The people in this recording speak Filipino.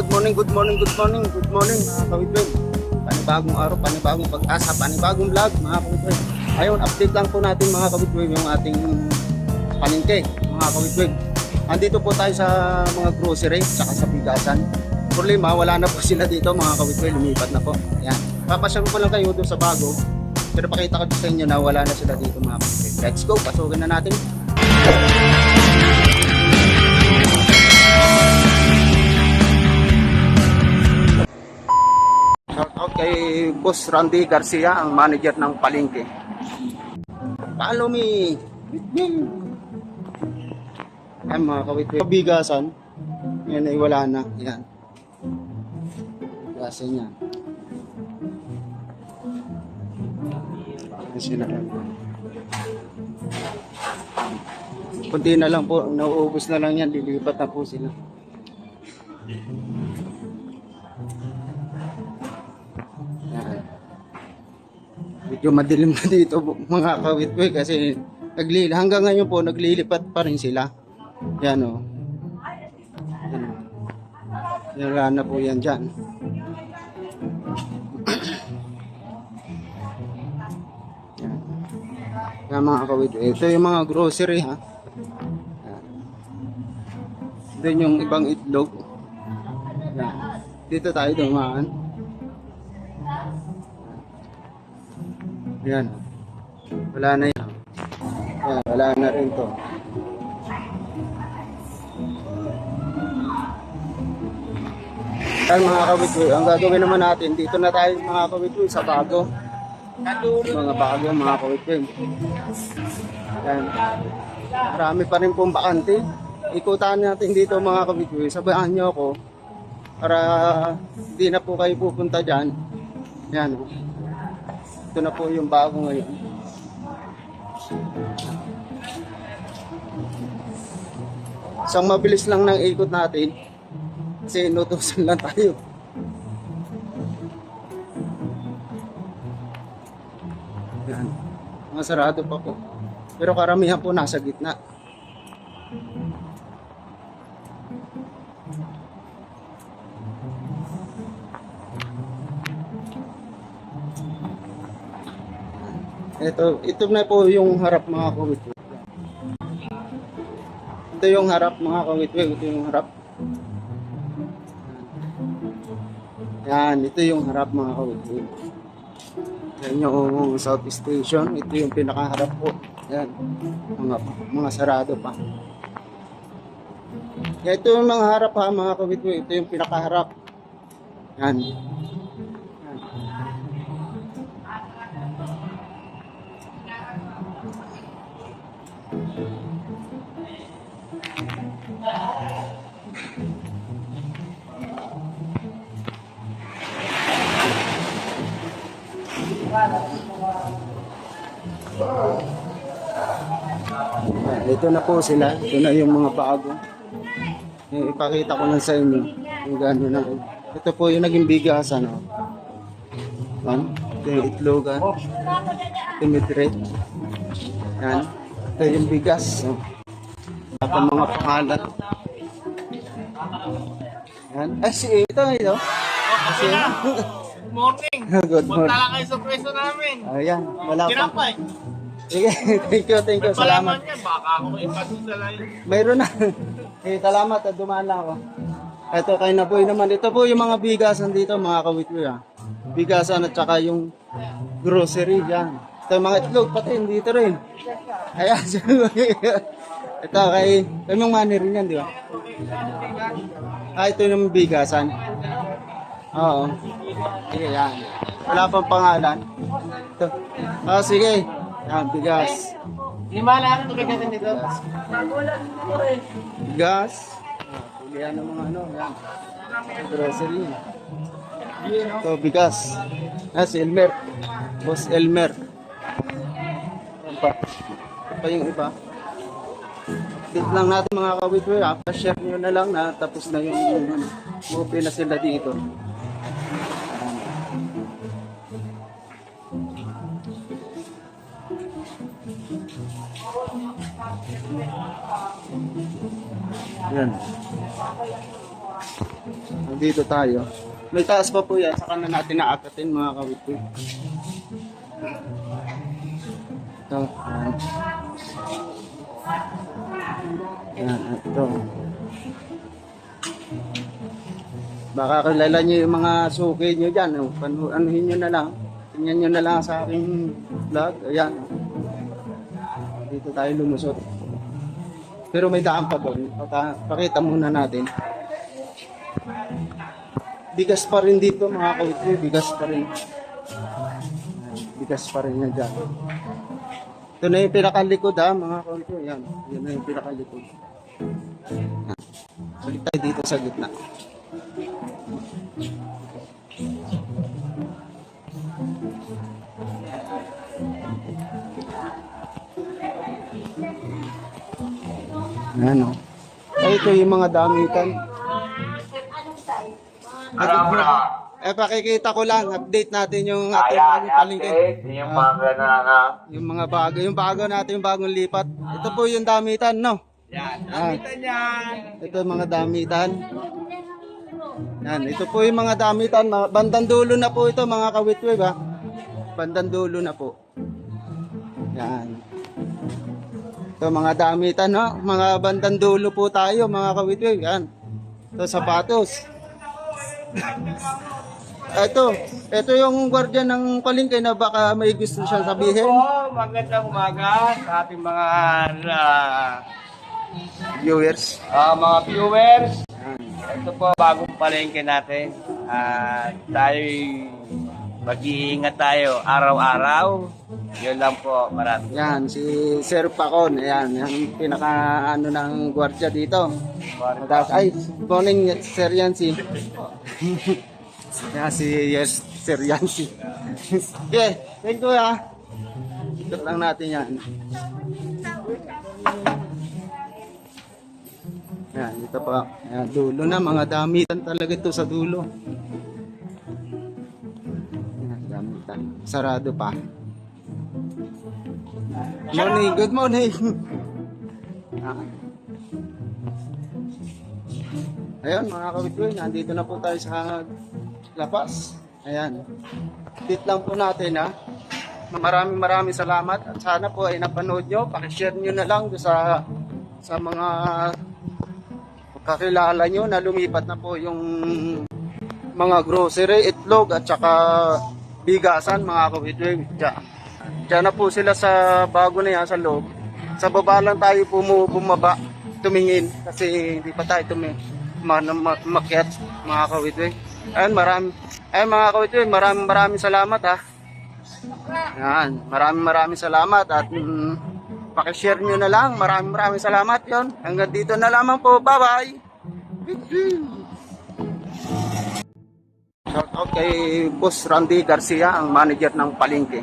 good morning mga kawitwin. Panibagong araw, panibagong pag-asa, panibagong vlog mga kawitwin. Ayun, update lang po natin mga kawitwin yung ating palengke mga kawitwin. Andito po tayo sa mga grocery, saka sa bigasan. Problema, wala na po sila dito mga kawitwin, lumipat na po. Ayan, papasyal ko lang kayo doon sa bago. Pero pakita ko sa inyo na wala na sila dito mga kawitwin. Let's go, pasukin na natin. Shoutout kay Boss Randy Garcia, ang manager ng palengke. Follow me. Ay mga kawitwin. Bigasan. Yan ay wala na. Yan. Bigasan yan. Yan sila. Kunti na lang po. Nauubos na lang yan. Lilipat na po sila. Medyo madilim na dito mga kawitwin kasi hanggang ngayon po naglilipat pa rin sila. Yan o. Yan, wala na po yan dyan. Yan. Yan mga kawitwin. Ito yung mga grocery ha. Yan. Doon yung ibang itlog. Yan. Dito tayo dumaan. Yan. Wala na yan. Yan, wala na rin to. Yan mga kawitwin, ang gagawin naman natin, dito na tayo mga kawitwin sa bago. Mga bago mga kawitwin. Yan. Marami pa rin pong bakante. Ikutan natin dito mga kawitwin. Sabahan nyo ako para hindi na po kayo pupunta dyan. Yan. Ito na po yung bago ngayon. Isang mabilis lang ng ikot natin kasi inutusan lang tayo. Yan. Mga sarado pa po. Pero karamihan po nasa gitna. Ito na po yung harap mga kawitwin. Ito yung harap mga kawitwin. Ito yung harap. Yan, ito yung harap mga kawitwin. Yan yung South Station. Ito yung pinakaharap po. Yan. Mga sarado pa. Yan, ito yung mga harap ha mga kawitwin. Ito yung pinakaharap. Yan. Ito na po sila. Ito na yung mga bago. Ipakita ko lang sa inyo yung gano'n na. Ito po yung naging bigasan. Ito yung itlogan. Ito yung midret. Yan. Ito yung bigas. Ito yung mga pangalan. Yan. Ito. Kasi, Good morning. Good morning. Punta lang kayo sa pwesto namin. Ayan. Wala pa. Kinapay. Sige, thank you. Salamat. Palaman yan, baka ako ipagisa lang yun. Mayroon na. Salamat at dumaan lang ako. Ito kay Naboy naman. Ito po yung mga bigasan dito mga kawitwi ha. Bigasan at saka yung grocery yan. Ito yung mga itlog pati dito rin. Ayan. Ito kay mong money rin yan di ba? Ito yung bigasan. Oo. Sige yan. Wala pang pangalan. Ito. Sige. Yan, bigas. Lima lang ito kagatan nito. Bigas. Pilihan ng mga ano. Yan. Grocery. Ito, bigas. Si Elmer. Boss Elmer. Yan pa. Ito pa yung iba. Update lang natin mga kawitwin. Pa-share nyo na lang na tapos na yung movie na sila dito. Yan. Dito tayo. May taas pa po yan. Saka na natin naakatin mga kawitwe. Ito. Yan. Ito. Baka kilala nyo yung mga suki nyo dyan. Anuhin nyo na lang. Tingnan nyo na lang sa aking vlog. Ayan. Dito tayo lumusot. Pero may daan pa doon. Pakita muna natin. Bigas pa rin dito mga kawitwe. Bigas pa rin. Bigas pa rin yan dyan. Ito na yung pinakalikod ha mga kawitwe. Yan. Yan na yung pinakalikod. Yan. Balik tayo dito sa gitna. Ano? Ay, ito yung mga damitan. Pakikita ko lang, update natin yung ating palengke. Yung mga na. Yung mga bago, yung bago natin, yung bagong lipat. Ito po yung damitan, no? Yan, damitan yan. Ito yung mga damitan. Yan, ito po yung mga damitan. Bandang dulo na po ito, mga kawitwe, ba? Bandang dulo na po. Yan. Ito mga damitan, no? Mga bandang dulo po tayo, mga kawitwe. Yan. Ito, sapatos. Ito yung guardian ng palengke na baka may gusto siyang sabihin. Magandang umaga sa ating mga Viewers. mga viewers. Ito po bagong palengke natin. Tayo'y mag-iingat tayo araw-araw. Yun lang po, marami. Yan, si Sir Pacon. Ayan, yung pinaka ano ng guardia dito. Ay, good morning, Sir Yancy. Yan, yes, Sir Yancy. Okay, thank you ha. Ikot lang natin yan. Yan, dito pa. Yan, dulo na, mga damitan talaga ito sa dulo. Yan, damitan. Sarado pa. Morning, good morning. Ayun mga kawitwe, nandito na po tayo sa labas. Ayan. Update lang po natin ha. Maraming salamat at sana po ay napanood nyo. Pakishare nyo na lang sa mga kakilala nyo na lumipat na po yung mga grocery, itlog at saka bigasan mga kawitwe. Diyan na po sila sa bago na yan sa loob. Sa baba lang tayo bumaba, tumingin kasi hindi pa tayo makyat mga kawitwe. Ayun, mga kawitwe, maraming salamat ha. Yan, maraming salamat at pakishare nyo na lang. Maraming salamat yon. Hanggang dito na lamang po. Bye-bye. Shout out kay Boss Randy Garcia, ang manager ng palengke.